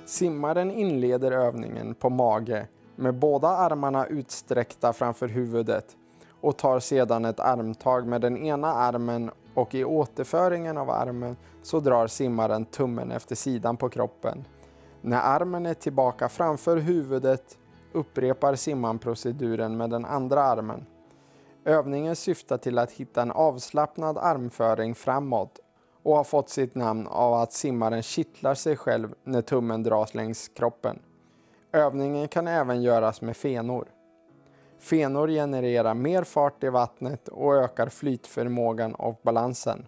Simmaren inleder övningen på mage med båda armarna utsträckta framför huvudet och tar sedan ett armtag med den ena armen, och i återföringen av armen så drar simmaren tummen efter sidan på kroppen. När armen är tillbaka framför huvudet upprepar simmaren proceduren med den andra armen. Övningen syftar till att hitta en avslappnad armföring framåt och har fått sitt namn av att simmaren kittlar sig själv när tummen dras längs kroppen. Övningen kan även göras med fenor. Fenor genererar mer fart i vattnet och ökar flytförmågan och balansen.